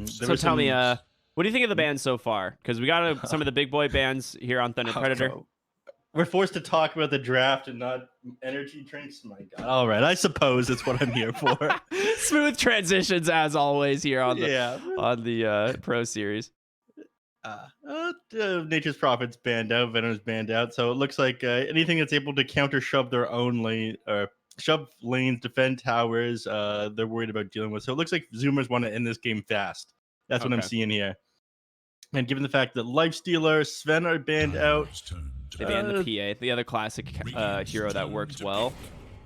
So tell me, what do you think of the bands so far? Because we got some of the big boy bands here on Thunder Predator. We're forced to talk about the draft and not energy drinks. My God. All right, I suppose that's what I'm here for. Smooth transitions as always here on the Pro Series. Nature's Prophets banned out, Venom's banned out. So it looks like anything that's able to counter shove their own lane or shove lanes, defend towers, they're worried about dealing with. So it looks like Zoomers want to end this game fast. That's what I'm seeing here. And given the fact that Lifestealer, Sven are banned out. They banned the PA, the other classic hero that works well.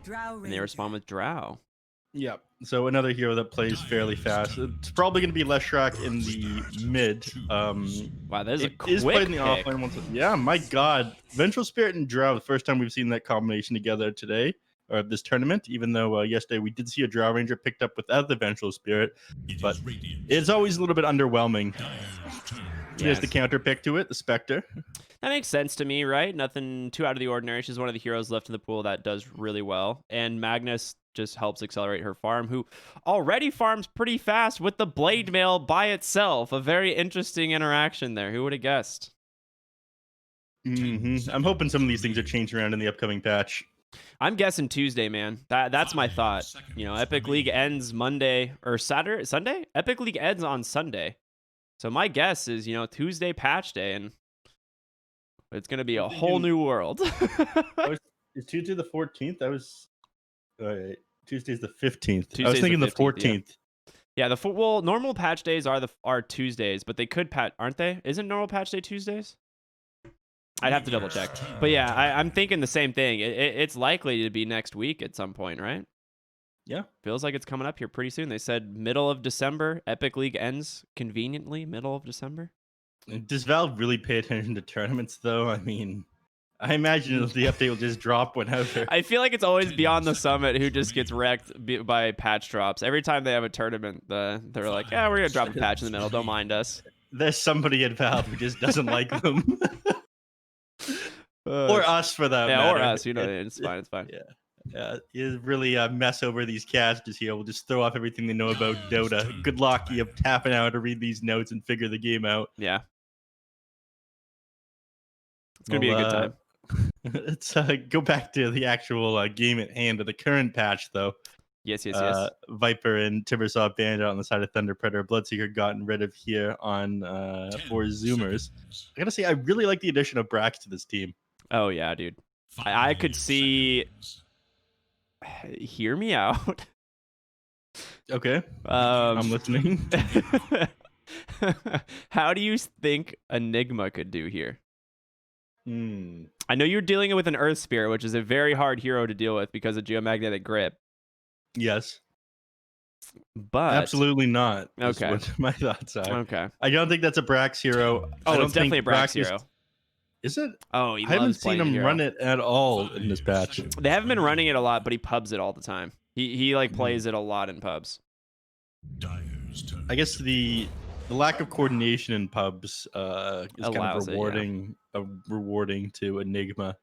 And they respond with Drow. Yep. So another hero that plays fairly fast. It's probably going to be Leshrac in the mid. Wow, that is a quick played in the pick. offlane once. Yeah, my God. Vengeful Spirit and Drow, the first time we've seen that combination together today, or this tournament, even though yesterday we did see a Drow Ranger picked up without the Vengeful Spirit. But it's always a little bit underwhelming. There's the counter pick to it, the Spectre. That makes sense to me, right? Nothing too out of the ordinary. She's one of the heroes left in the pool that does really well. And Magnus just helps accelerate her farm, who already farms pretty fast with the Blade Mail by itself. A very interesting interaction there. Who would have guessed? I'm hoping some of these things are changed around in the upcoming patch. I'm guessing Tuesday, man. That's my thought. You know, Epic League ends Monday or Sunday? Epic League ends on Sunday. So my guess is, Tuesday patch day, and it's going to be a whole new world. Is Tuesday the 14th? That was Tuesday's the 15th. I was thinking the 14th. Yeah, normal patch days are Tuesdays, but they could aren't they? Isn't normal patch day Tuesdays? I'd have to double check. But yeah, I'm thinking the same thing. It's likely to be next week at some point, right? Yeah. Feels like it's coming up here pretty soon. They said middle of December. Epic League ends conveniently middle of December. Does Valve really pay attention to tournaments, though? I mean, I imagine the update will just drop whenever. I feel like it's always Beyond the Summit who just gets wrecked by patch drops. Every time they have a tournament, they're like, yeah, we're going to drop a patch in the middle. Don't mind us. There's somebody at Valve who just doesn't like them. Or us, for that matter. Or us. It's fine. It's fine. Yeah. You really mess over these casters here. We'll just throw off everything they know about Dota. Good luck. You have tapping out to read these notes and figure the game out. Yeah. It's going to be a good time. Let's go back to the actual game at hand of the current patch, though. Yes. Viper and Timbersaw banned out on the side of Thunder Predator. Bloodseeker gotten rid of here on for Zoomers. I gotta say, I really like the addition of Brax to this team. Oh, yeah, dude. I could see... Hear me out. Okay. I'm listening. How do you think Enigma could do here? I know you're dealing with an Earth Spirit, which is a very hard hero to deal with because of geomagnetic grip. Yes. But absolutely not. Okay. What my thoughts are. Okay. I don't think that's a Brax hero. Oh, it's definitely a Brax hero. Is it? Oh, I haven't seen him run it at all in this patch. They haven't been running it a lot, but he pubs it all the time. He plays it a lot in pubs. I guess the lack of coordination in pubs is kind of rewarding to Enigma.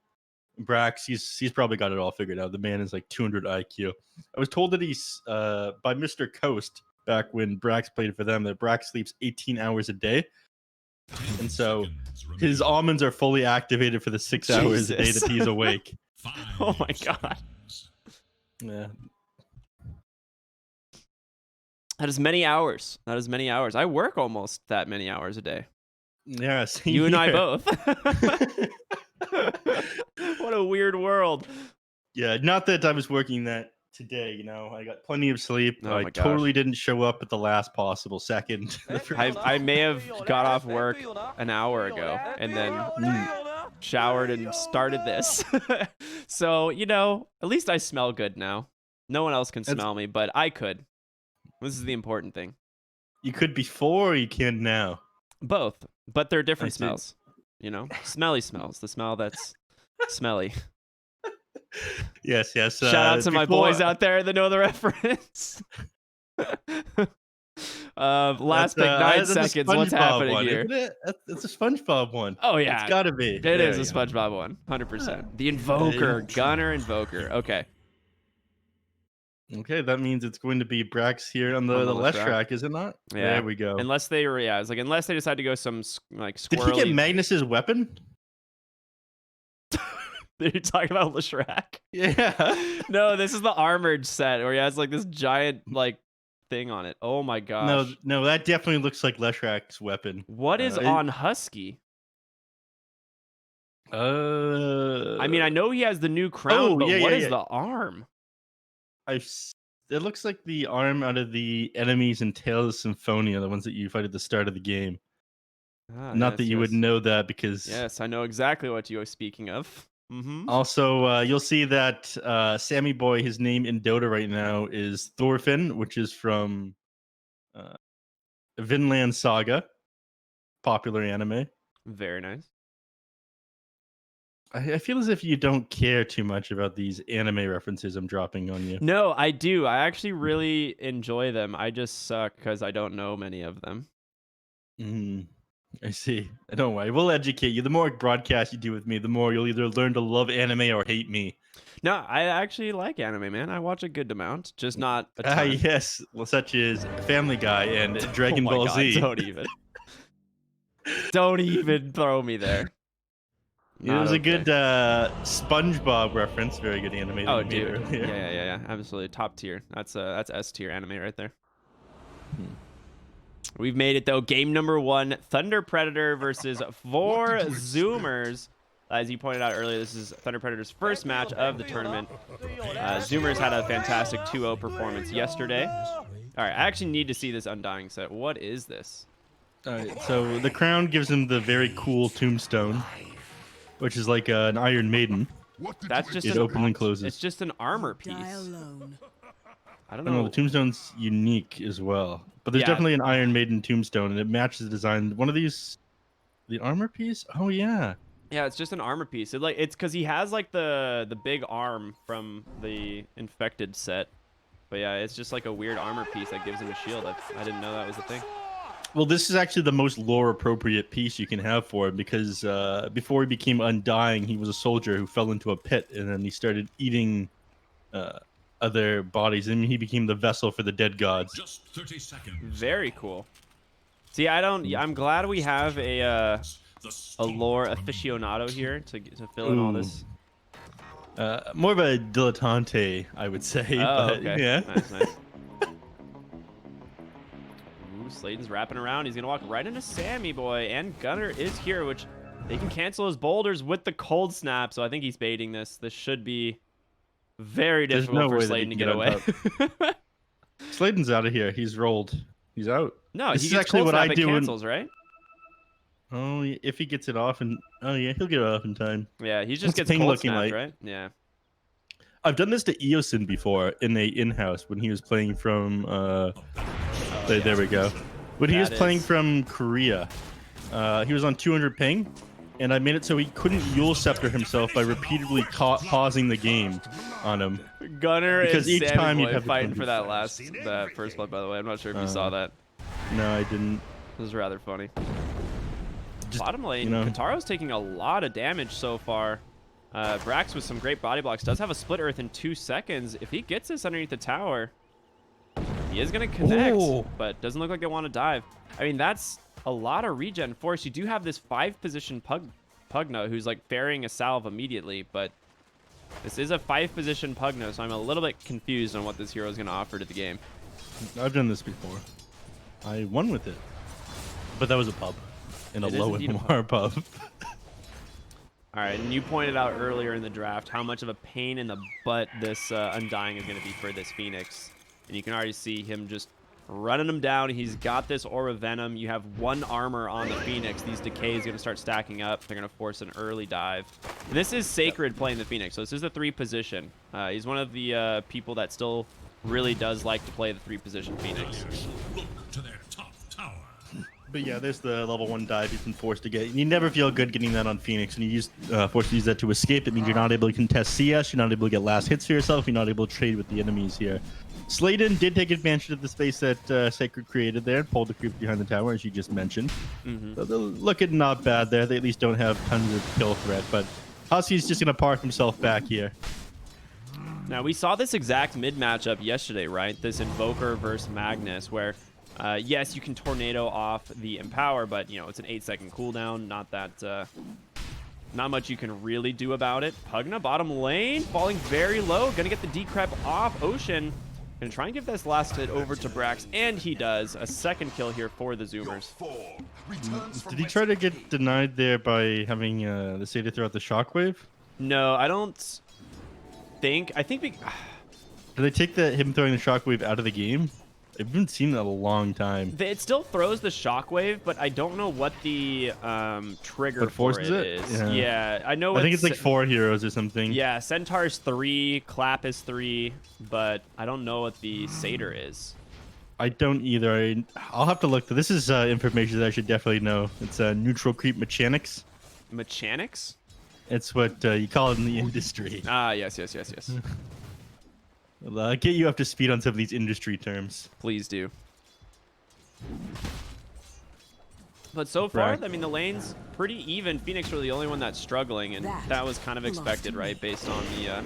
Brax, he's probably got it all figured out. The man is like 200 IQ. I was told that he's by Mr. Coast back when Brax played for them that Brax sleeps 18 hours a day. And so his almonds are fully activated for the 6 hours a day that he's awake. Oh my God. Yeah. That is many hours. I work almost that many hours a day. Yeah, you and I both. What a weird world. Yeah, not that I was working that today, I got plenty of sleep. I totally didn't show up at the last possible second. I may have got off work an hour ago and then showered and started this. So, at least I smell good now. No one else can smell me, but I could. This is the important thing. You could before, or you can now? Both, but they're different smells. Smelly smells. The smell that's smelly. Yes. Shout out to my boys out there that know the reference. Last pick, 9 seconds. What's happening one, here? It's a SpongeBob one. Oh, yeah. It's got to be. It is a SpongeBob one. 100%. The Invoker. Gunner Invoker. Okay. Okay, that means it's going to be Brax here on On the the left Leshrac. track, is it not? Yeah. There we go. Unless they were, yeah, it's like unless they decide to go some like Did he get squirrely. Magnus's weapon? You're talking about Leshrac? Yeah. No, this is the armored set where he has like this giant like thing on it. Oh my No, gosh. no, that definitely looks like Leshrac's weapon. What is on Husky? I mean, I know he has the new crown, but what is the arm? It looks like the arm out of the enemies in Tales of Symphonia, the ones that you fight at the start of the game. Not that you would know that because. Yes, I know exactly what you are speaking of. Also, you'll see that Sammy Boy, his name in Dota right now is Thorfinn, which is from Vinland Saga, popular anime. Very nice. I feel as if you don't care too much about these anime references I'm dropping on you. No, I do. I actually really enjoy them. I just suck because I don't know many of them. I see. Don't worry. We'll educate you. The more broadcasts you do with me, the more you'll either learn to love anime or hate me. No, I actually like anime, man. I watch a good amount, just not a ton. Yes. Well, such as Family Guy and Dragon Ball Z. Don't even. Don't even throw me there. It was a good SpongeBob reference. Very good anime. Oh, dude. Yeah. Absolutely. Top tier. That's S tier anime right there. We've made it, though. Game number 1, Thunder Predator versus 4 Zoomers. As you pointed out earlier, this is Thunder Predator's first match of the tournament. Zoomers had a fantastic 2-0 performance yesterday. All right, I actually need to see this Undying set. What is this? All right, so the crown gives him the very cool tombstone, which is like an Iron Maiden. That's just it opens and closes. It's just an armor piece. I don't know. No, the tombstone's unique as well, but there's definitely an Iron Maiden tombstone, and it matches the design. One of these, the armor piece. Oh yeah. Yeah, it's just an armor piece. It's because he has like the big arm from the infected set, but yeah, it's just like a weird armor piece that gives him a shield. I didn't know that was a thing. Well, this is actually the most lore-appropriate piece you can have for him because before he became Undying, he was a soldier who fell into a pit, and then he started eating other bodies, and he became the vessel for the dead gods. Just 30 seconds. Very cool. See, I'm glad we have a lore aficionado here to fill in all this. More of a dilettante, I would say. Oh, but, okay. Yeah. Nice. Slayton's wrapping around. He's going to walk right into Sammy Boy, and Gunner is here, which they can cancel his boulders with the cold snap, so I think he's baiting this. This should be very difficult for Slayton to get away. Slayton's out of here. He's rolled. He's out. No, this he is gets actually cold what snap I do. Cancels, right? Oh, if he gets it off, and he'll get it off in time. Yeah, he just gets cold snapped, right? Yeah. I've done this to Eosin before in a in-house when he was playing from there we go. When he was playing from Korea, he was on 200 ping, and I made it so he couldn't Yule Scepter himself by repeatedly pausing the game on him. Gunner because and each Sammy time Boy you'd have fighting for that first blood, by the way. I'm not sure if you saw that. No, I didn't. It was rather funny. Just, bottom lane, Kataro's taking a lot of damage so far. Brax with some great body blocks does have a split earth in 2 seconds. If he gets this underneath the tower, he is going to connect, but doesn't look like they want to dive. I mean, that's a lot of regen force. You do have this 5-position Pugna who's like ferrying a salve immediately, but this is a 5-position Pugna, so I'm a little bit confused on what this hero is going to offer to the game. I've done this before. I won with it, but that was a pub in a low MMR pub. All right, and you pointed out earlier in the draft how much of a pain in the butt this Undying is going to be for this Phoenix. And you can already see him just running him down. He's got this Aura Venom. You have 1 armor on the Phoenix. These decays are going to start stacking up. They're going to force an early dive. And this is Sacred playing the Phoenix, so this is the 3-position. He's one of the people that still really does like to play the 3-position Phoenix. Look to their top tower. But yeah, there's the level 1 dive he's been forced to get. You never feel good getting that on Phoenix, and you forced to use that to escape. It means you're not able to contest CS, you're not able to get last hits for yourself, you're not able to trade with the enemies here. Slayton did take advantage of the space that Sacred created there and pulled the creep behind the tower, as you just mentioned. So they're looking not bad there. They at least don't have tons of kill threat, but Husky's just going to park himself back here. Now, we saw this exact mid matchup yesterday, right? This Invoker versus Magnus, where, yes, you can Tornado off the Empower, but, you know, it's an 8-second cooldown. Not that, not much you can really do about it. Pugna, bottom lane, falling very low. Gonna get the Decrep off. Ocean gonna try and give this last hit over to Brax, and he does. A second kill here for the Zoomers. Did he try to get denied there by having the Seder throw out the Shockwave? No, I don't think. I think Did they take him throwing the Shockwave out of the game? I haven't seen it in a long time. it still throws the Shockwave, but I don't know what the trigger for it is. Yeah, I know. I think it's like 4 heroes or something. Yeah, Centaur's 3, Clap is 3, but I don't know what the Satyr is. I don't either. I'll have to look. This is information that I should definitely know. It's neutral creep mechanics. Mechanics? It's what you call it in the industry. Ah, yes. I'll get you up to speed on some of these industry terms. Please do. But so far, I mean, the lane's pretty even. Phoenix are the only one that's struggling, and that was kind of expected, right, based on the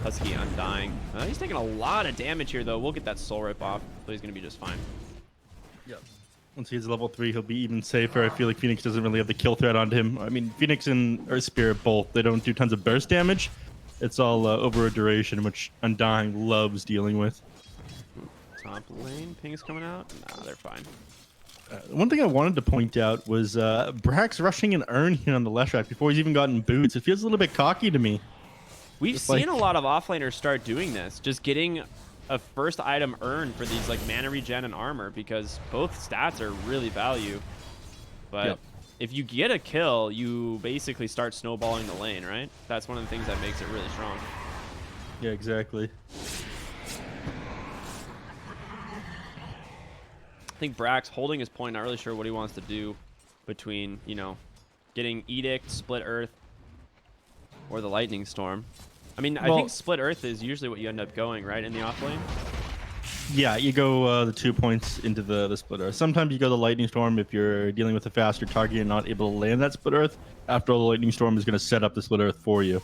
Husky Undying. He's taking a lot of damage here, though. We'll get that Soul Rip off, so he's going to be just fine. Yep. Once he hits level 3, he'll be even safer. I feel like Phoenix doesn't really have the kill threat onto him. I mean, Phoenix and Earth Spirit both, they don't do tons of burst damage. It's all over a duration, which Undying loves dealing with. Top lane, ping's coming out. Nah, they're fine. One thing I wanted to point out was Brax rushing an Urn here on the left side before he's even gotten boots. It feels a little bit cocky to me. We've seen a lot of offlaners start doing this, just getting a first item Urn for these like mana regen and armor, because both stats are really value. But if you get a kill, you basically start snowballing the lane, right? That's one of the things that makes it really strong. Yeah, exactly. I think Brax holding his point, not really sure what he wants to do between, you know, getting Edict, Split Earth, or the Lightning Storm. I mean, I think Split Earth is usually what you end up going, right, in the off lane? Yeah, you go the 2 points into the Split Earth. Sometimes you go the Lightning Storm if you're dealing with a faster target and not able to land that Split Earth. After all, the Lightning Storm is going to set up the Split Earth for you.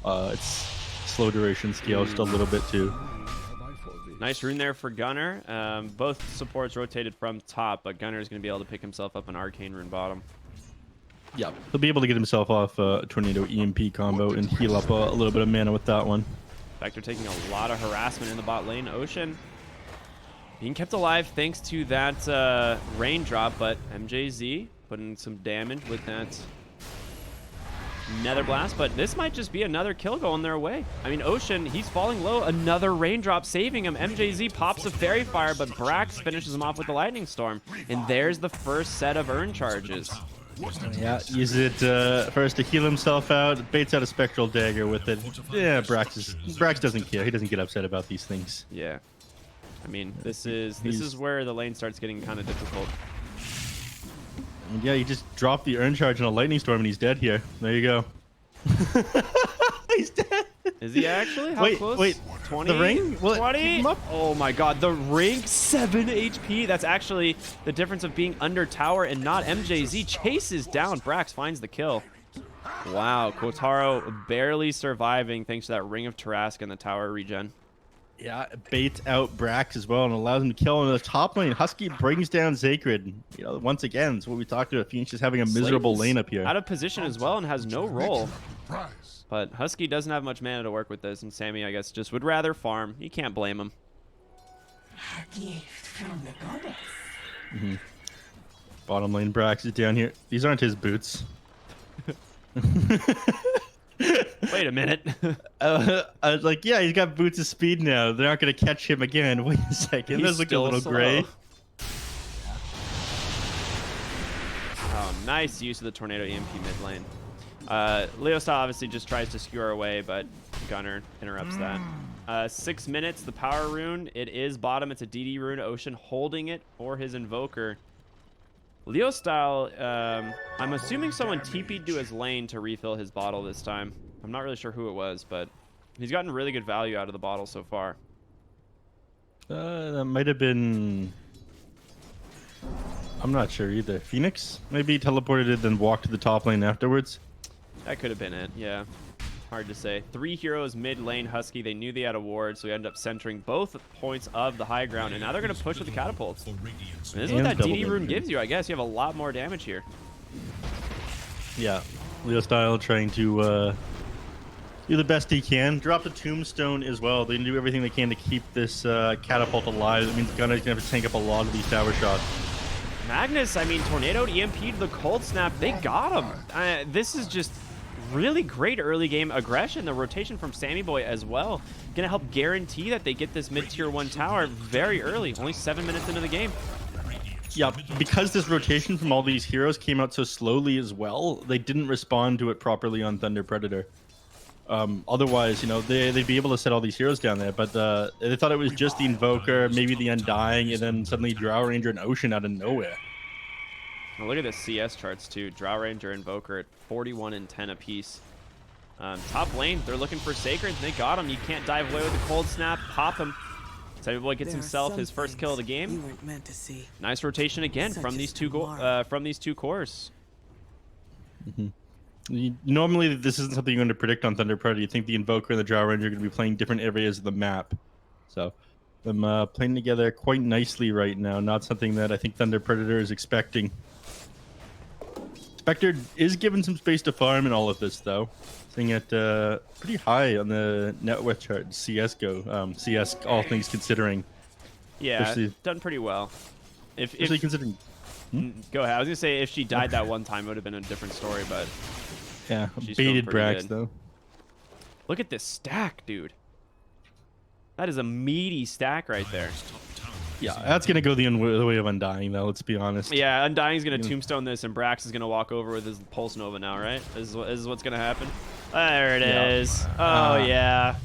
It's slow duration scale just a little bit too. Nice rune there for Gunnar. Both supports rotated from top, but Gunnar is going to be able to pick himself up an Arcane Rune bottom. Yeah, he'll be able to get himself off a Tornado EMP combo and heal up a little bit of mana with that one. In fact, they're taking a lot of harassment in the bot lane. Ocean being kept alive thanks to that raindrop, but MJZ putting some damage with that Nether Blast, but this might just be another kill going their way. I mean, Ocean, he's falling low. Another raindrop saving him. MJZ pops a Fairy Fire, but Brax finishes him off with the Lightning Storm. And there's the first set of Urn charges. Yeah, use it first to heal himself out. Baits out a Spectral Dagger with it. Yeah, Brax doesn't care. He doesn't get upset about these things. Yeah. I mean, this is where the lane starts getting kind of difficult. Yeah, you just drop the Urn charge in a Lightning Storm and he's dead here. There you go. He's dead. Is he actually? How close? Wait, 20? the ring? 20? Oh my god, the ring, 7 HP. That's actually the difference of being under tower and not. MJZ chases down. Brax finds the kill. Wow, Kotaro barely surviving thanks to that Ring of Tarrasque and the tower regen. Yeah, it baits out Brax as well and allows him to kill in the top lane. Husky brings down Zacred. You know, once again, it's what we talked about. Phoenix just having a miserable lane up here. Out of position as well and has no roll. But Husky doesn't have much mana to work with this, and Sammy, I guess, just would rather farm. You can't blame him. A gift from the goddess. Bottom lane Brax is down here. These aren't his boots. Wait a minute. I was like, yeah, he's got boots of speed now. They're not going to catch him again. Wait a second. Those look a little gray. Oh, nice use of the Tornado EMP mid lane. Leo Style obviously just tries to skewer away, but Gunnar interrupts that. 6 minutes, the power rune. It is bottom. It's a DD rune. Ocean holding it for his Invoker. Leo Style, I'm assuming someone TP'd to his lane to refill his bottle this time. I'm not really sure who it was, but he's gotten really good value out of the bottle so far. That might have been... I'm not sure either. Phoenix? Maybe he teleported it, then walked to the top lane afterwards? That could have been it, yeah. Hard to say. 3 heroes mid lane Husky. They knew they had a ward, so we ended up centering both points of the high ground, and now they're going to push with the catapults. And this is what that DD rune gives you, I guess. You have a lot more damage here. Yeah. Leo Style trying to do the best he can. Drop the tombstone as well. They can do everything they can to keep this catapult alive. That means Gunner's going to have to tank up a lot of these tower shots. Magnus, I mean, tornadoed EMP to the cold snap. They got him. This is just really great early game aggression. The rotation from Sammy Boy as well. Going to help guarantee that they get this mid-tier 1 tower very early. Only 7 minutes into the game. Yeah, because this rotation from all these heroes came out so slowly as well, they didn't respond to it properly on Thunder Predator. Otherwise, you know, they'd be able to set all these heroes down there, but they thought it was just the Invoker, maybe the Undying, and then suddenly Drow Ranger and Ocean out of nowhere. Well, look at the CS charts too. Drow Ranger, Invoker at 41 and 10 apiece. Top lane, they're looking for Sacred. They got him. You can't dive away with the cold snap. Pop him. Sammy Boy gets himself his first kill of the game. Nice rotation again from these two cores. Normally, this isn't something you're going to predict on Thunder Predator. You think the Invoker and the Drow Ranger are going to be playing different areas of the map. So, them playing together quite nicely right now. Not something that I think Thunder Predator is expecting. Spectre is given some space to farm in all of this, though. Sitting at pretty high on the net worth chart. CS all things considering. Yeah, done pretty well. Especially considering. Go ahead. I was gonna say if she died that one time, it would have been a different story, but yeah, baited Brax though. Look at this stack, dude. That is a meaty stack right there. Yeah, that's gonna go the way of Undying, though. Let's be honest. Yeah, Undying's gonna tombstone this, and Brax is gonna walk over with his Pulse Nova now, right? This is what's gonna happen. There it is. Oh yeah,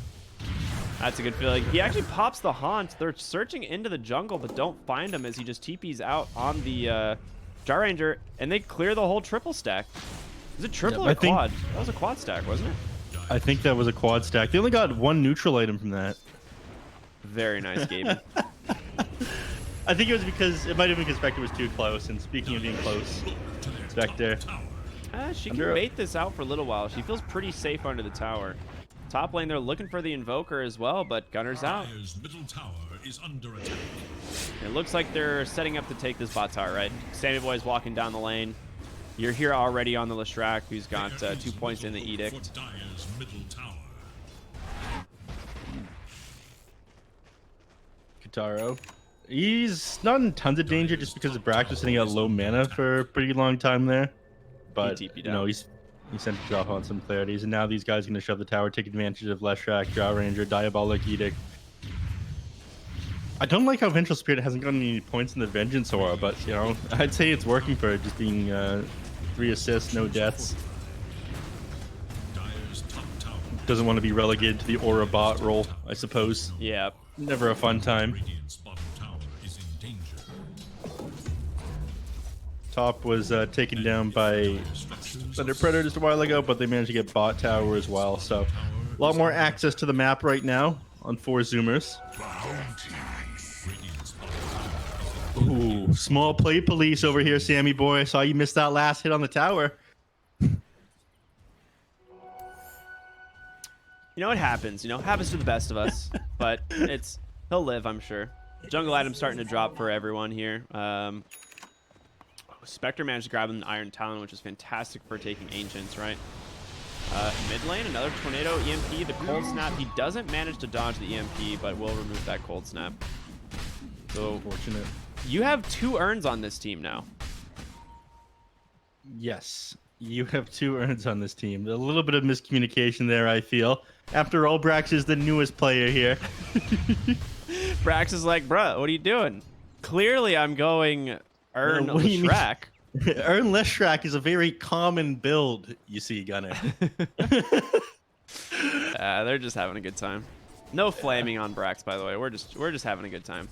that's a good feeling. He actually pops the haunt. They're searching into the jungle, but don't find him as he just TPs out on the Jar Ranger, and they clear the whole triple stack. Is it triple or quad? That was a quad stack, wasn't it? I think that was a quad stack. They only got 1 neutral item from that. Very nice gaming. I think it was because it might have been because Spectre was too close. And speaking of being close, Spectre, she can bait this out for a little while. She feels pretty safe under the tower. Top lane, they're looking for the Invoker as well, but Gunner's out. Middle tower is under attack. It looks like they're setting up to take this bot tower, right? Sammy Boy's walking down the lane. You're here already on the Leshrac, who's got 2 points in the Edict. Kitaro. He's not in tons of danger just because Brax was sitting at low mana for a pretty long time there. But, you know, he sent it off on some clarities, and now these guys are going to shove the tower, take advantage of Leshrac, Drow Ranger, Diabolic Edict. I don't like how Vengeful Spirit hasn't gotten any points in the Vengeance Aura, but, you know, I'd say it's working for it, just being 3 assists, no deaths. Doesn't want to be relegated to the Aura bot role, I suppose. Yeah. Never a fun time. Top was taken down by Thunder Predator just a while ago, but they managed to get bot tower as well. So a lot more access to the map right now on 4 zoomers. Ooh, small play police over here, Sammy Boy. I saw you miss that last hit on the tower. You know, it happens. You know, happens to the best of us. But he'll live, I'm sure. Jungle item starting to drop for everyone here. Spectre managed to grab an Iron Talon, which is fantastic for taking Ancients, right? Mid lane, another Tornado EMP. The Cold Snap, he doesn't manage to dodge the EMP, but will remove that Cold Snap. So, fortunate. You have 2 urns on this team now. Yes, you have 2 urns on this team. A little bit of miscommunication there, I feel. After all, Brax is the newest player here. Brax is like, bruh, what are you doing? Clearly, I'm going Urn Leshrac. Urn Leshrac is a very common build, you see, Gunner. They're just having a good time. No flaming on Brax, by the way. We're just having a good time.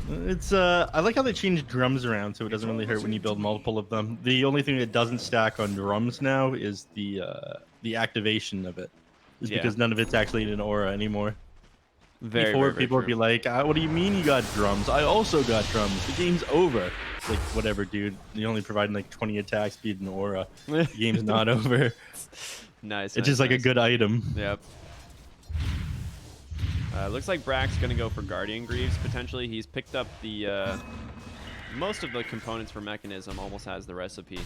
It's I like how they changed drums around so it doesn't really hurt when you build multiple of them. The only thing that doesn't stack on drums now is the activation of it. Just because none of it's actually in an aura anymore. Before people would be like, what do you mean you got drums? I also got drums. The game's over. Like, whatever, dude. You only providing like 20 attack speed and aura. The game's not over. Nice. It's just like a good item. Yep. Looks like Brack's going to go for Guardian Greaves, potentially. He's picked up the most of the components for Mechanism, almost has the recipe.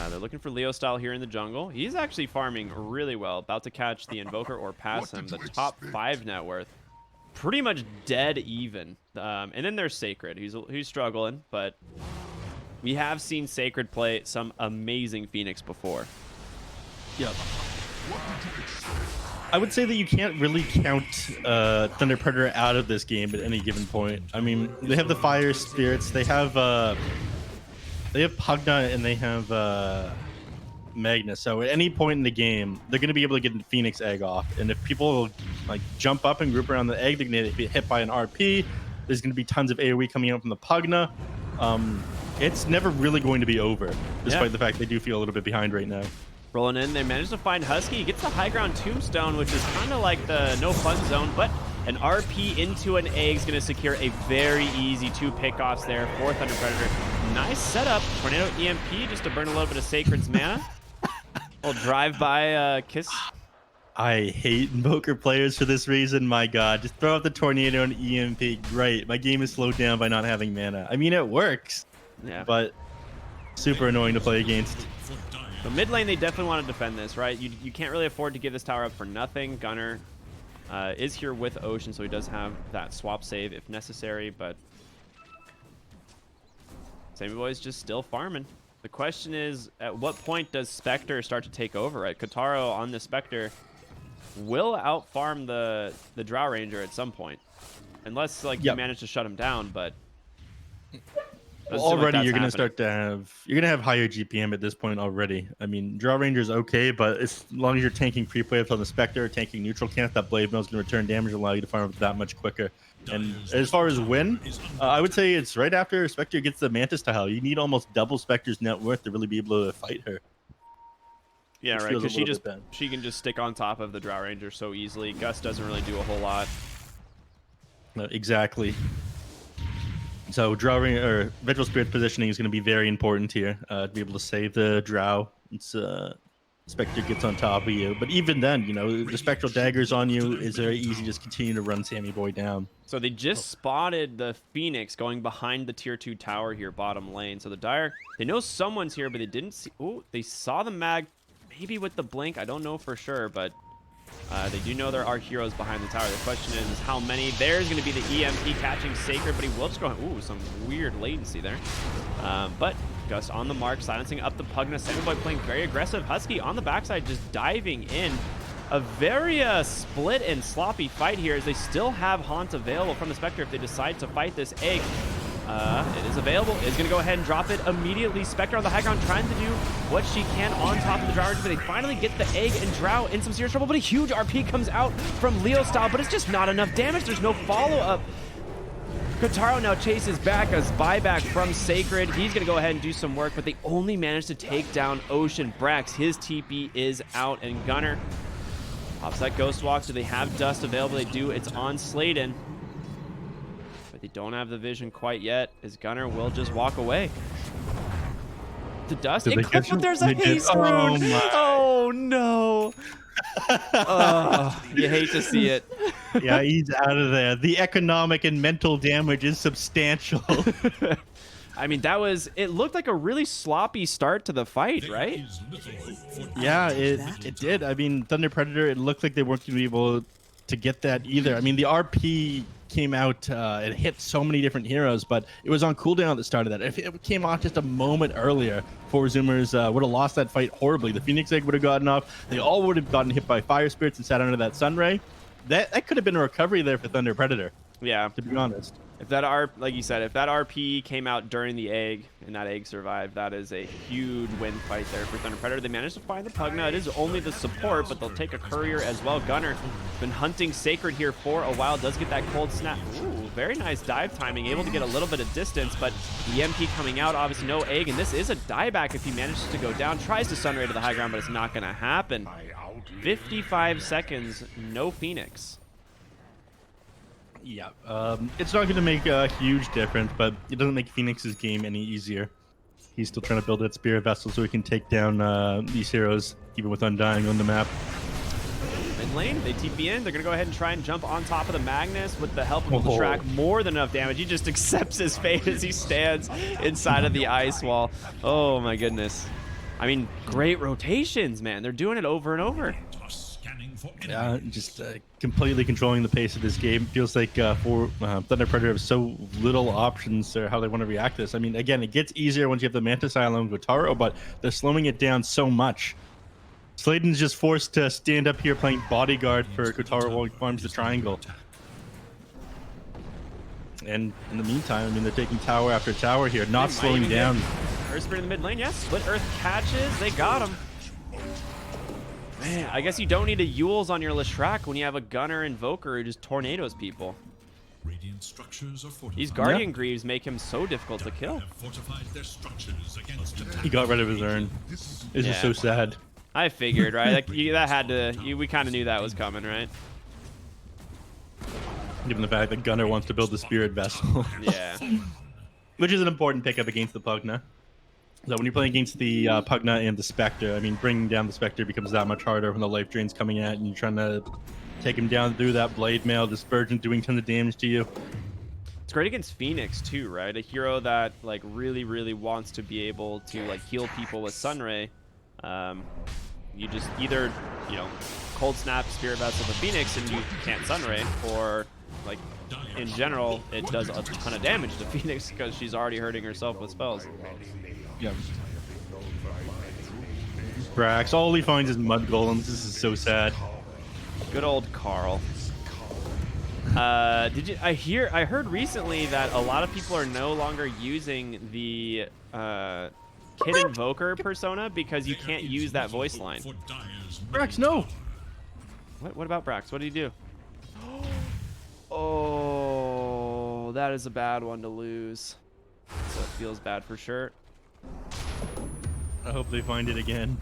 They're looking for Leo style here in the jungle. He's actually farming really well. About to catch the Invoker or pass him. The top 5 net worth. Pretty much dead even. And then there's Sacred. He's struggling, but we have seen Sacred play some amazing Phoenix before. Yep. I would say that you can't really count Thunder Predator out of this game at any given point. I mean, they have the Fire Spirits. They have Pugna and they have Magnus. So at any point in the game, they're going to be able to get the Phoenix egg off. And if people like jump up and group around the egg, they're going to get hit by an RP. There's going to be tons of AoE coming out from the Pugna. It's never really going to be over, despite the fact they do feel a little bit behind right now. Rolling in, they manage to find Husky. He gets the high ground Tombstone, which is kind of like the no fun zone, but an RP into an egg is going to secure a very easy 2 pickoffs there for Thunder Predator. Nice setup. Tornado EMP just to burn a little bit of Sacred's mana. Little drive-by kiss. I hate Invoker players for this reason. My God, just throw out the Tornado and EMP. Great. My game is slowed down by not having mana. I mean, it works, but super annoying to play against. So mid lane, they definitely want to defend this, right? You can't really afford to give this tower up for nothing. Gunner is here with Ocean, so he does have that swap save if necessary, but Sammy Boy's just still farming. The question is, at what point does Spectre start to take over, right? Kotaro on the Spectre will out-farm the Drow Ranger at some point. Unless, like, you manage to shut him down, but... Well, already you're going to start to have... You're going to have higher GPM at this point already. I mean, Drow Ranger's okay, but as long as you're tanking pre-plays on the Spectre, tanking neutral camp, that Blade Mail's going to return damage and allow you to farm up that much quicker. And as far as win, I would say it's right after Spectre gets the Mantis tile. You need almost double Spectre's net worth to really be able to fight her. Yeah, right, because she can just stick on top of the Drow Ranger so easily. Gus doesn't really do a whole lot. Exactly. So Drow Ranger, or Vengeful Spirit's positioning is going to be very important here to be able to save the Drow. It's Spectre gets on top of you, but even then, you know, the Spectral Dagger's on you. It's very easy to just continue to run Sammy Boy down. So they just spotted the Phoenix going behind the tier 2 tower here, bottom lane. So the Dire, they know someone's here, but they didn't see. Oh, they saw the mag, maybe with the blink. I don't know for sure, but they do know there are heroes behind the tower. The question is how many. There's going to be the EMP catching Sacred, but he will just go. Ooh, some weird latency there. But Gus on the mark, silencing up the Pugna. Sammy Boy playing very aggressive. Husky on the backside, just diving in. A very split and sloppy fight here, as they still have Haunt available from the Spectre if they decide to fight this egg. It is available. Is going to go ahead and drop it immediately. Spectre on the high ground trying to do what she can on top of the Drow Ranger, but they finally get the egg, and Drow in some serious trouble, but a huge RP comes out from Leo style, but it's just not enough damage. There's no follow-up. Kotaro now chases back as buyback from Sacred. He's going to go ahead and do some work, but they only managed to take down Ocean. Brax, his TP is out, and Gunner pops that Ghost Walk. So they have Dust available. They do. It's on Sladen. But they don't have the vision quite yet, as Gunner will just walk away. The Dust? It clips, but there's a haste rune. Oh, no. You hate to see it. Yeah, he's out of there. The economic and mental damage is substantial. I mean, it looked like a really sloppy start to the fight, right? Yeah, it did. I mean, Thunder Predator, it looked like they weren't going to be able to get that either. I mean, the RP came out, it hit so many different heroes, but it was on cooldown at the start of that. If it came off just a moment earlier, Four Zoomers would have lost that fight horribly. The Phoenix Egg would have gotten off. They all would have gotten hit by Fire Spirits and sat under that Sunray. That could have been a recovery there for Thunder Predator. Yeah, to be honest. If that like you said, if that RP came out during the egg and that egg survived, that is a huge win fight there for Thunder Predator. They managed to find the Pugna. It is only the support, but they'll take a courier as well. Gunner been hunting Sacred here for a while. Does get that cold snap. Ooh, very nice dive timing. Able to get a little bit of distance, but the EMP coming out. Obviously no egg, and this is a dieback if he manages to go down. Tries to Sunray to the high ground, but it's not going to happen. 55 seconds, no Phoenix. Yeah, it's not going to make a huge difference, but it doesn't make Phoenix's game any easier. He's still trying to build that Spirit Vessel so he can take down these heroes, even with Undying on the map. Mid lane, they TP in. They're going to go ahead and try and jump on top of the Magnus with the help of the track. More than enough damage. He just accepts his fate as he stands inside of the ice wall. Oh, my goodness. I mean, great rotations, man. They're doing it over and over. Yeah, just completely controlling the pace of this game. Feels like for Thunder Predator have so little options how they want to react to this. I mean, again, it gets easier once you have the Mantis Island with Kotaro, but they're slowing it down so much. Sladen's just forced to stand up here playing bodyguard for Kotaro while he farms the triangle. And in the meantime, I mean, they're taking tower after tower here, not slowing down. Earth Spirit in the mid lane, yes. Split Earth catches. They got him. Man, I guess you don't need a Yules on your Leshrac when you have a Gunner Invoker who just tornadoes people. Radiant structures are fortified. These Guardian Greaves make him so difficult to kill. He got rid of his urn. It's just so sad. I figured, right? Like, that had to. We kind of knew that was coming, right? Given the fact that Gunner wants to build the Spirit Vessel. Yeah. Which is an important pickup against the Pugna. So when you're playing against the Pugna and the Spectre, I mean, bringing down the Spectre becomes that much harder when the life drain's coming at and you're trying to take him down through that blade mail, Dispersion doing tons of damage to you. It's great against Phoenix too, right? A hero that like really wants to be able to like heal people with Sunray. You just either, you know, cold snap Spirit Vessel to Phoenix and you can't Sunray, or like in general it does a ton of damage to Phoenix because she's already hurting herself with spells. Yeah. Brax, all he finds is mud golems. This is so sad. Good old Carl. Did you? I heard recently that a lot of people are no longer using the Kid Invoker persona because you can't use that voice line. Brax, no. What about Brax? What did he do? Oh, that is a bad one to lose. So it feels bad for sure. I hope they find it again.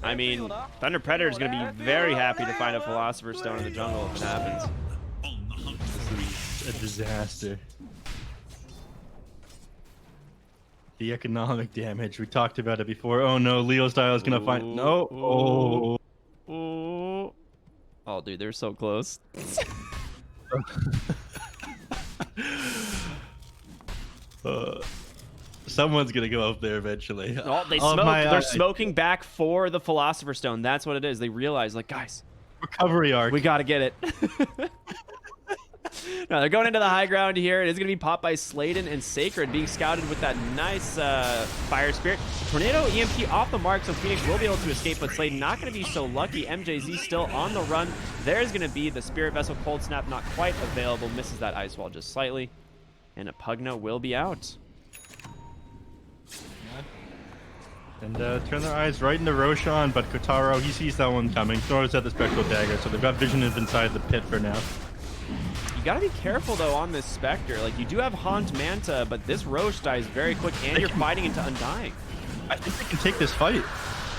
I mean, Thunder Predator is going to be very happy to find a Philosopher's Stone in the jungle if it happens. This is a disaster. The economic damage, we talked about it before. Oh no, Leo Style is going to find... No. Oh, dude, they're so close. Someone's gonna go up there eventually. Oh, they smoke. They're smoking back for the Philosopher's Stone. That's what it is. They realize, like, guys, recovery arc. We gotta get it. No, they're going into the high ground here. It is gonna be popped by Sladen and Sacred, being scouted with that nice Fire Spirit. Tornado EMP off the mark, so Phoenix will be able to escape, but Sladen not gonna be so lucky. MJZ still on the run. There's gonna be the Spirit Vessel Cold Snap, not quite available. Misses that ice wall just slightly, and a Pugna will be out. And turn their eyes right into Roshan, but Kotaro, he sees that one coming, throws out the Spectral Dagger, so they've got vision inside the pit for now. You gotta be careful, though, on this Spectre. Like, you do have Haunt Manta, but this Roche dies very quick, and you're fighting into Undying. I think they can take this fight.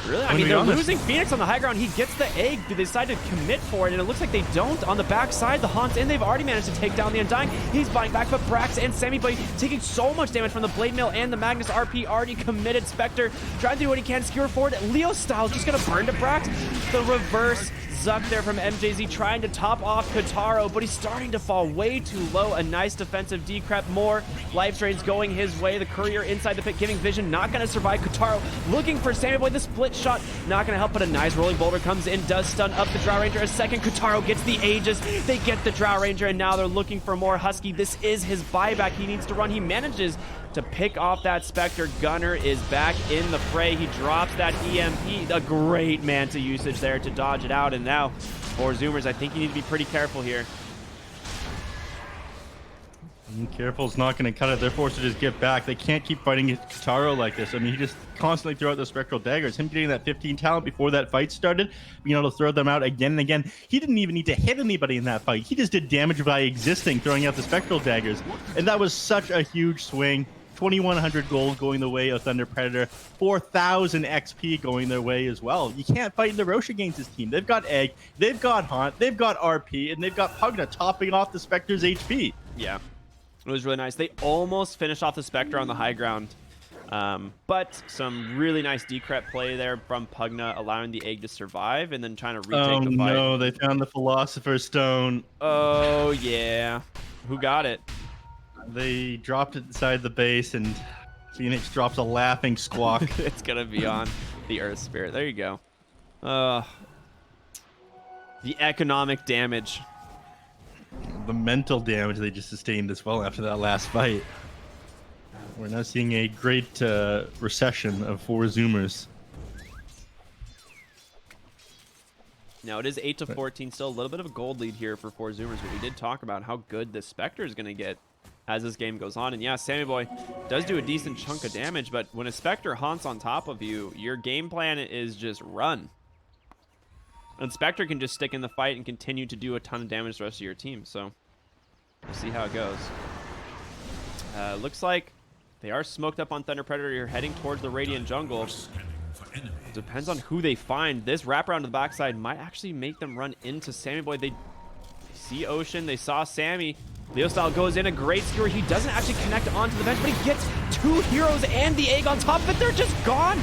Really? I mean, they're losing Phoenix on the high ground. He gets the egg. They decide to commit for it, and it looks like they don't. On the backside, the Haunts in. They've already managed to take down the Undying. He's buying back, but Brax and Semi-Boy taking so much damage from the Blade Mail and the Magnus RP. Already committed. Spectre trying to do what he can. Skewer forward. Leo Style just going to burn to Brax. The reverse Zuck there from MJZ trying to top off Kotaro, but he's starting to fall way too low. A nice defensive decrep. More life drains going his way. The Courier inside the pit giving vision. Not going to survive. Kotaro looking for Semi-Boy. The split shot not going to help, but a nice rolling boulder comes in, does stun up the Drow Ranger a second. Kotaro gets the Aegis. They get the Drow Ranger, and now they're looking for more Husky. This is his buyback. He needs to run. He manages to pick off that Spectre. Gunner is back in the fray. He drops that EMP. A great Manta usage there to dodge it out. And now for Zoomers, I think you need to be pretty careful here. Careful, it's not going to cut it. They're forced to just get back. They can't keep fighting Kotaro like this. I mean, he just constantly threw out the Spectral Daggers. Him getting that 15 talent before that fight started, being able to throw them out again and again. He didn't even need to hit anybody in that fight. He just did damage by existing, throwing out the Spectral Daggers. And that was such a huge swing. 2,100 gold going the way of Thunder Predator, 4,000 XP going their way as well. You can't fight the Roche against this team. They've got Egg, they've got Haunt, they've got RP, and they've got Pugna topping off the Spectre's HP. Yeah, it was really nice. They almost finished off the Spectre on the high ground. But some really nice decret play there from Pugna, allowing the egg to survive and then trying to retake the fight. Oh no, they found the Philosopher's Stone. Oh yeah. Who got it? They dropped it inside the base, and Phoenix drops a laughing squawk. It's gonna be on the Earth Spirit. There you go. The economic damage. The mental damage they just sustained as well after that last fight. We're now seeing a great recession of 4 Zoomers. Now it is 8-14, still a little bit of a gold lead here for 4 Zoomers, but we did talk about how good this Spectre is going to get as this game goes on. And yeah, Sammy Boy does do a decent chunk of damage, but when a Spectre haunts on top of you, your game plan is just run. And Spectre can just stick in the fight and continue to do a ton of damage to the rest of your team, so we'll see how it goes. Looks like they are smoked up on Thunder Predator. You're heading towards the Radiant jungle. Depends on who they find. This wraparound to the backside might actually make them run into Sammy Boy. They see Ocean. They saw Sammy. Leo Style goes in, a great skewer. He doesn't actually connect onto the bench, but he gets 2 heroes and the egg on top of it. They're just gone.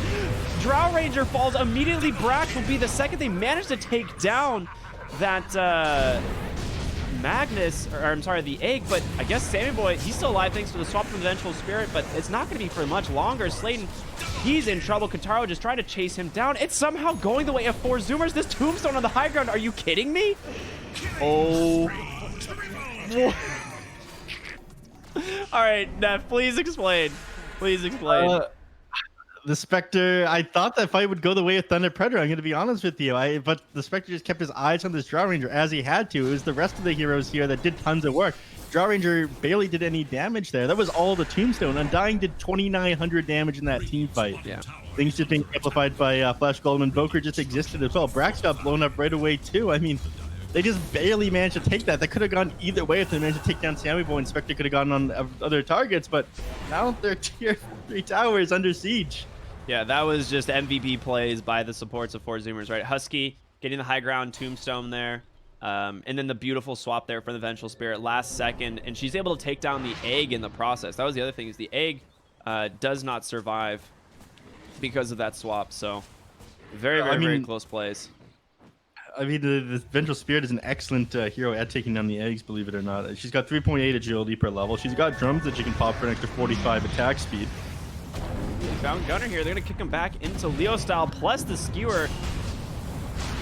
Drow Ranger falls immediately. Brax will be the second they manage to take down that Magnus, or I'm sorry, the egg, but I guess Sammy Boy, he's still alive thanks to the swap from the Vengeful Spirit, but it's not going to be for much longer. Slayton, he's in trouble. Kataro just trying to chase him down. It's somehow going the way of 4 Zoomers. This tombstone on the high ground, are you kidding me? Oh. All right, Neph, please explain. Please explain. The Spectre, I thought that fight would go the way of Thunder Predator. I'm going to be honest with you. But the Spectre just kept his eyes on this Drow Ranger as he had to. It was the rest of the heroes here that did tons of work. Drow Ranger barely did any damage there. That was all the Tombstone. Undying did 2,900 damage in that team fight. Yeah. Things just being amplified by Flash Golem, and Boker just existed as well. Brax got blown up right away too. I mean, they just barely managed to take that. That could have gone either way if they managed to take down Sammy Boy, and Spectre could have gotten on other targets, but now their tier 3 tower is under siege. Yeah, that was just MVP plays by the supports of 4 Zoomers, right? Husky getting the high ground tombstone there. And then the beautiful swap there for the Vengeful Spirit last second. And she's able to take down the egg in the process. That was the other thing, is the egg does not survive because of that swap. So very, very close plays. I mean, the Vengeful Spirit is an excellent hero at taking down the eggs, believe it or not. She's got 3.8 agility per level. She's got drums that she can pop for an extra 45 attack speed. They found Gunner here. They're going to kick him back into Leo Style plus the skewer.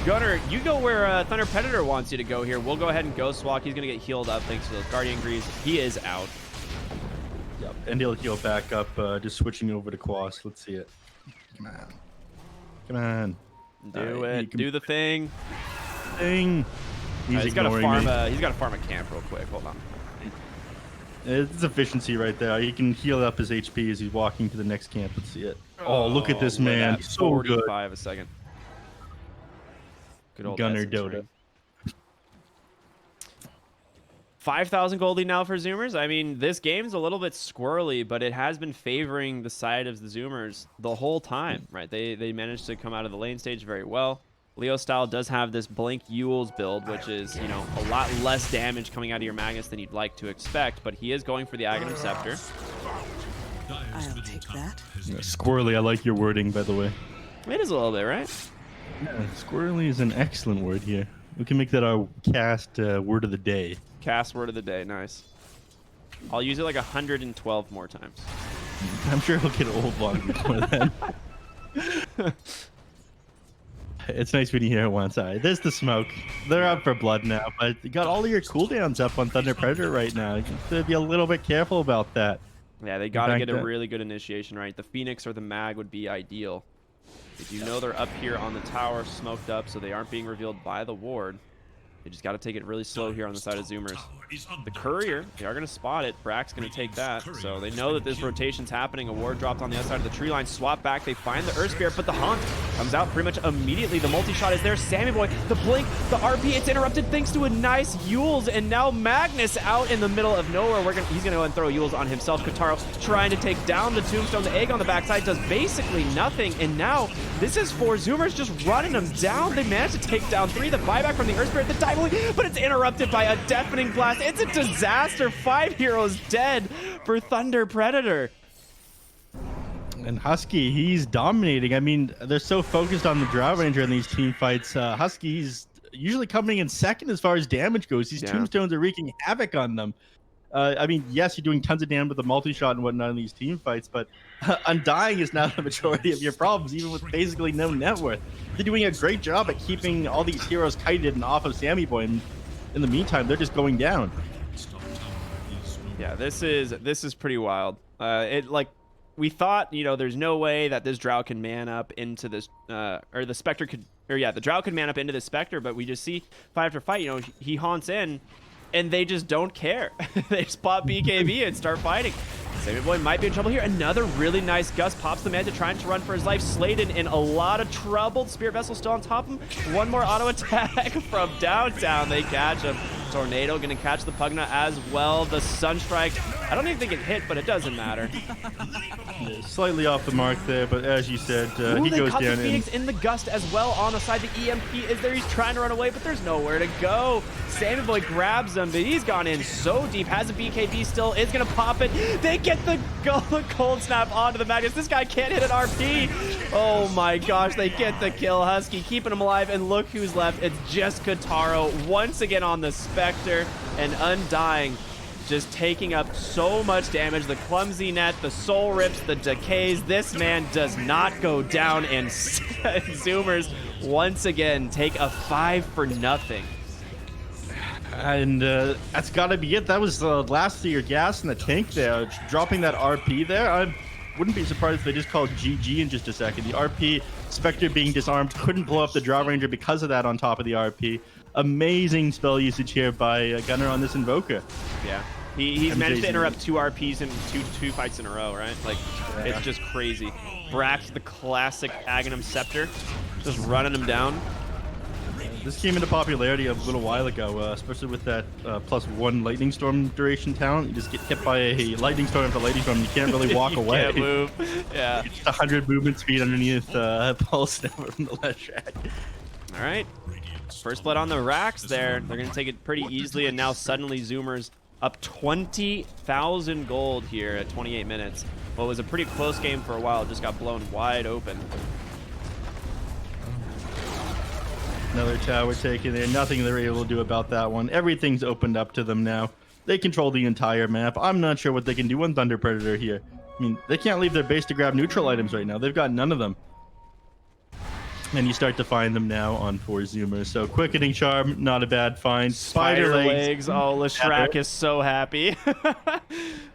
Gunner, you go where Thunder Predator wants you to go here. We'll go ahead and Ghost Walk. He's going to get healed up thanks to those Guardian Greaves. He is out. Yep, and he'll heal back up, just switching over to Quas. Let's see it. Come on. Come on. Do it. Do the thing. He's got to farm me. he's got to farm a camp real quick. Hold on. It's efficiency right there. He can heal up his HP as he's walking to the next camp. Let's see it. Oh, look at this man. He's so good. 45 a second. Good old Gunner Essence Dota. ring. 5,000 goldie now for Zoomers. I mean, this game's a little bit squirrely, but it has been favoring the side of the Zoomers the whole time, right? They managed to come out of the lane stage very well. Leo Style does have this Blink Yule's build, which is, you know, a lot less damage coming out of your Magnus than you'd like to expect, but he is going for the Aghanim Scepter. I'll take that. Yeah, squirrely, I like your wording, by the way. It is a little bit, right? Yeah, squirrely is an excellent word here. We can make that our cast word of the day. Cast word of the day, nice. I'll use it like 112 more times. I'm sure he'll get old long before then. It's nice when you hear it once. All right, there's the smoke. They're out for blood now, but you got all of your cooldowns up on Thunder Predator right now. You have to be a little bit careful about that. Yeah, they got to get a really good initiation, right? The Phoenix or the Mag would be ideal. If you know they're up here on the tower, smoked up, so they aren't being revealed by the ward. They just got to take it really slow here on the side of Zoomers. The Courier, they are going to spot it. Brack's going to take that. So they know that this rotation's happening. A ward dropped on the other side of the tree line. Swap back. They find the Earth Spirit, but the Haunt comes out pretty much immediately. The multi-shot is there. Sammy Boy, the Blink, the RP. It's interrupted thanks to a nice Yules. And now Magnus out in the middle of nowhere. He's going to go and throw Yules on himself. Kotaro trying to take down the Tombstone. The Egg on the backside does basically nothing. And now this is 4 Zoomers just running them down. They managed to take down 3. The buyback from the Earth Spirit, the dive, but it's interrupted by a deafening blast. It's a disaster. 5 heroes dead for Thunder Predator. And Husky, he's dominating. I mean, they're so focused on the Drow Ranger in these team fights. Husky's usually coming in second as far as damage goes. These Tombstones are wreaking havoc on them. I mean, yes, you're doing tons of damage with the multi-shot and whatnot in these team fights, but Undying is now the majority of your problems, even with basically no net worth. They're doing a great job at keeping all these heroes kited and off of Sammy Boy, and in the meantime, they're just going down. Yeah, this is pretty wild. We thought, you know, there's no way that this Drow can man up into this, or the Spectre could, or yeah, the Drow could man up into the Spectre, but we just see fight after fight, you know, he haunts in, and they just don't care. They spot BKB and start fighting. Sammy Boy might be in trouble here. Another really nice gust pops the Manta, trying to run for his life. Sladen in a lot of trouble. Spirit Vessel still on top of him. One more auto attack from downtown. They catch him. Tornado gonna catch the Pugna as well. The Sunstrike, I don't even think it hit, but it doesn't matter. Yeah, slightly off the mark there, but as you said, he they goes caught down. The Phoenix in the gust as well on the side. The EMP is there. He's trying to run away, but there's nowhere to go. Sammy Boy grabs him, but he's gone in so deep. Has a BKB still, is gonna pop it. They get the cold snap onto the Magnus. This guy can't hit an RP. Oh my gosh, they get the kill. Husky keeping him alive, and look who's left. It's just Kotaro once again on the Spectre, and Undying just taking up so much damage. The clumsy net, the soul rips, the decays. This man does not go down, and Zoomers once again take a 5-0. And that's got to be it. That was the last of your gas in the tank there. Dropping that RP there, I wouldn't be surprised if they just called GG in just a second. The RP, Spectre being disarmed, couldn't blow up the Drow Ranger because of that on top of the RP. Amazing spell usage here by Gunner on this Invoker. Yeah. He's managed to interrupt 2 RPs in two fights in a row, right? Like, it's just crazy. Brax, the classic Aghanim Scepter, just running him down. This came into popularity a little while ago, especially with that +1 Lightning Storm duration talent. You just get hit by a Lightning Storm after Lightning Storm, you can't really walk you away. Can't move. Yeah. It's 100 movement speed underneath Pulse Never from the left track. All right. First blood on the racks there. They're going to take it pretty easily, and now suddenly Zoomers up 20,000 gold here at 28 minutes. What was a pretty close game for a while, just got blown wide open. Another tower taken there. Nothing they're able to do about that one. Everything's opened up to them now. They control the entire map. I'm not sure what they can do on Thunder Predator here. I mean, they can't leave their base to grab neutral items right now. They've got none of them. And you start to find them now on 4 Zoomers. So Quickening Charm, not a bad find. Spider legs. Oh, Leshrac is so happy.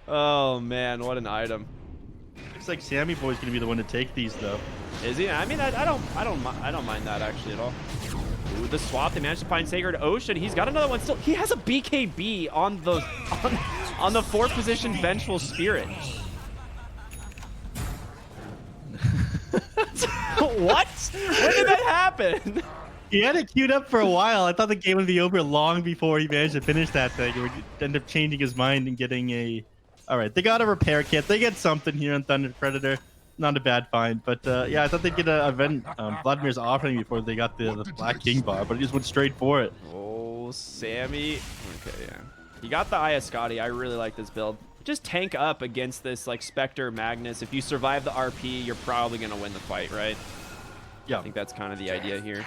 Oh man, what an item. Looks like Sammy Boy's gonna be the one to take these though. Is he? I mean, I don't mind that actually at all. Ooh, the swap. They managed to find Sacred Ocean. He's got another one still. He has a BKB on the 4th position Vengeful Spirit. What? When did that happen? He had it queued up for a while. I thought the game would be over long before he managed to finish that thing. He would end up changing his mind and getting a... All right, they got a repair kit. They get something here on Thunder Predator. Not a bad find, but yeah, I thought they'd get a event Vladimir's offering before they got the Black King bar, but he just went straight for it. Oh, Sammy. Okay, yeah. He got the Iascati. I really like this build. Just tank up against this like Spectre Magnus. If you survive the RP, you're probably gonna win the fight, right? Yeah. I think that's kind of the idea here.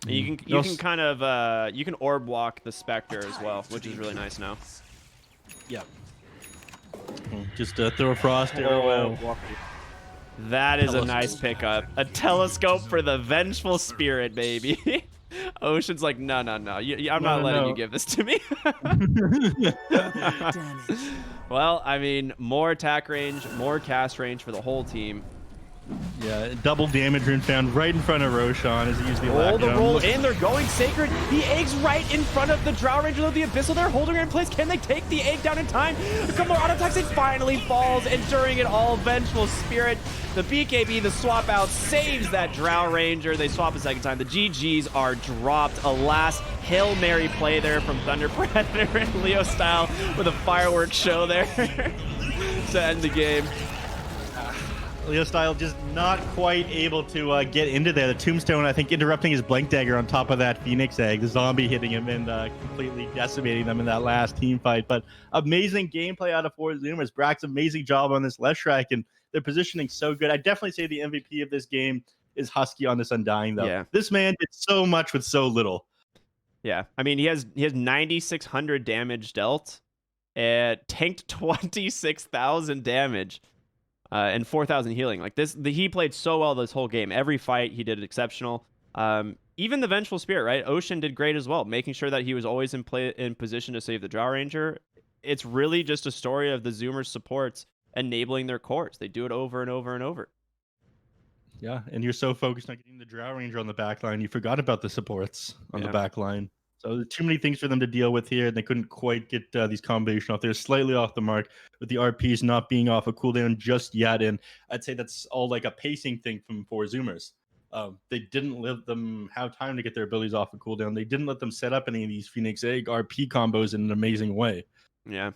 And you can kind of you can orb walk the Spectre as well, which is really nice now. Yeah. Just throw a frost arrow. That is a nice pickup. A telescope for the Vengeful Spirit, baby. Ocean's like, no. I'm not letting you give this to me. Damage. Well, I mean, more attack range, more cast range for the whole team. Yeah, double damage rune found right in front of Roshan as he used the Oh, the Aladdin. roll in. They're going Sacred. The egg's right in front of the Drow Ranger of the Abyssal. They're holding her in place. Can they take the egg down in time? A couple more auto attacks. It finally falls. And during it all, Vengeful Spirit, the BKB, the swap out, saves that Drow Ranger. They swap a second time. The GGs are dropped. Alas, Hail Mary play there from Thunder Predator and Leo Style with a fireworks show there to end the game. Leo Style just not quite able to get into there. The Tombstone, I think, interrupting his Blank Dagger on top of that Phoenix Egg. The zombie hitting him and completely decimating them in that last team fight. But amazing gameplay out of Four Zoomers. Brack's amazing job on this Leshrac, and their positioning so good. I definitely say the MVP of this game is Husky on this Undying, though. Yeah. This man did so much with so little. Yeah, I mean, he has 9,600 damage dealt, tanked 26,000 damage. And 4,000 healing. Like he played so well this whole game. Every fight he did exceptional. Even the Vengeful Spirit, right? Ocean did great as well, making sure that he was always in position to save the Drow Ranger. It's really just a story of the Zoomers supports enabling their cores. They do it over and over and over. Yeah, and you're so focused on getting the Drow Ranger on the back line, you forgot about the supports on the back line. So too many things for them to deal with here, and they couldn't quite get these combinations off. They're slightly off the mark with the RPs not being off a cooldown just yet, and I'd say that's all like a pacing thing from Four Zoomers. They didn't let them have time to get their abilities off a cooldown. They didn't let them set up any of these Phoenix Egg RP combos in an amazing way. Yeah.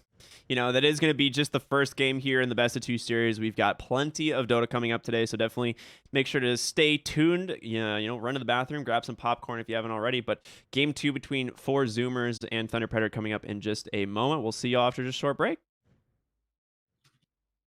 That is going to be just the first game here in the best of two series. We've got plenty of Dota coming up today, so definitely make sure to stay tuned. Run to the bathroom, grab some popcorn if you haven't already. But game 2 between Four Zoomers and Thunder Predator coming up in just a moment. We'll see you all after just a short break.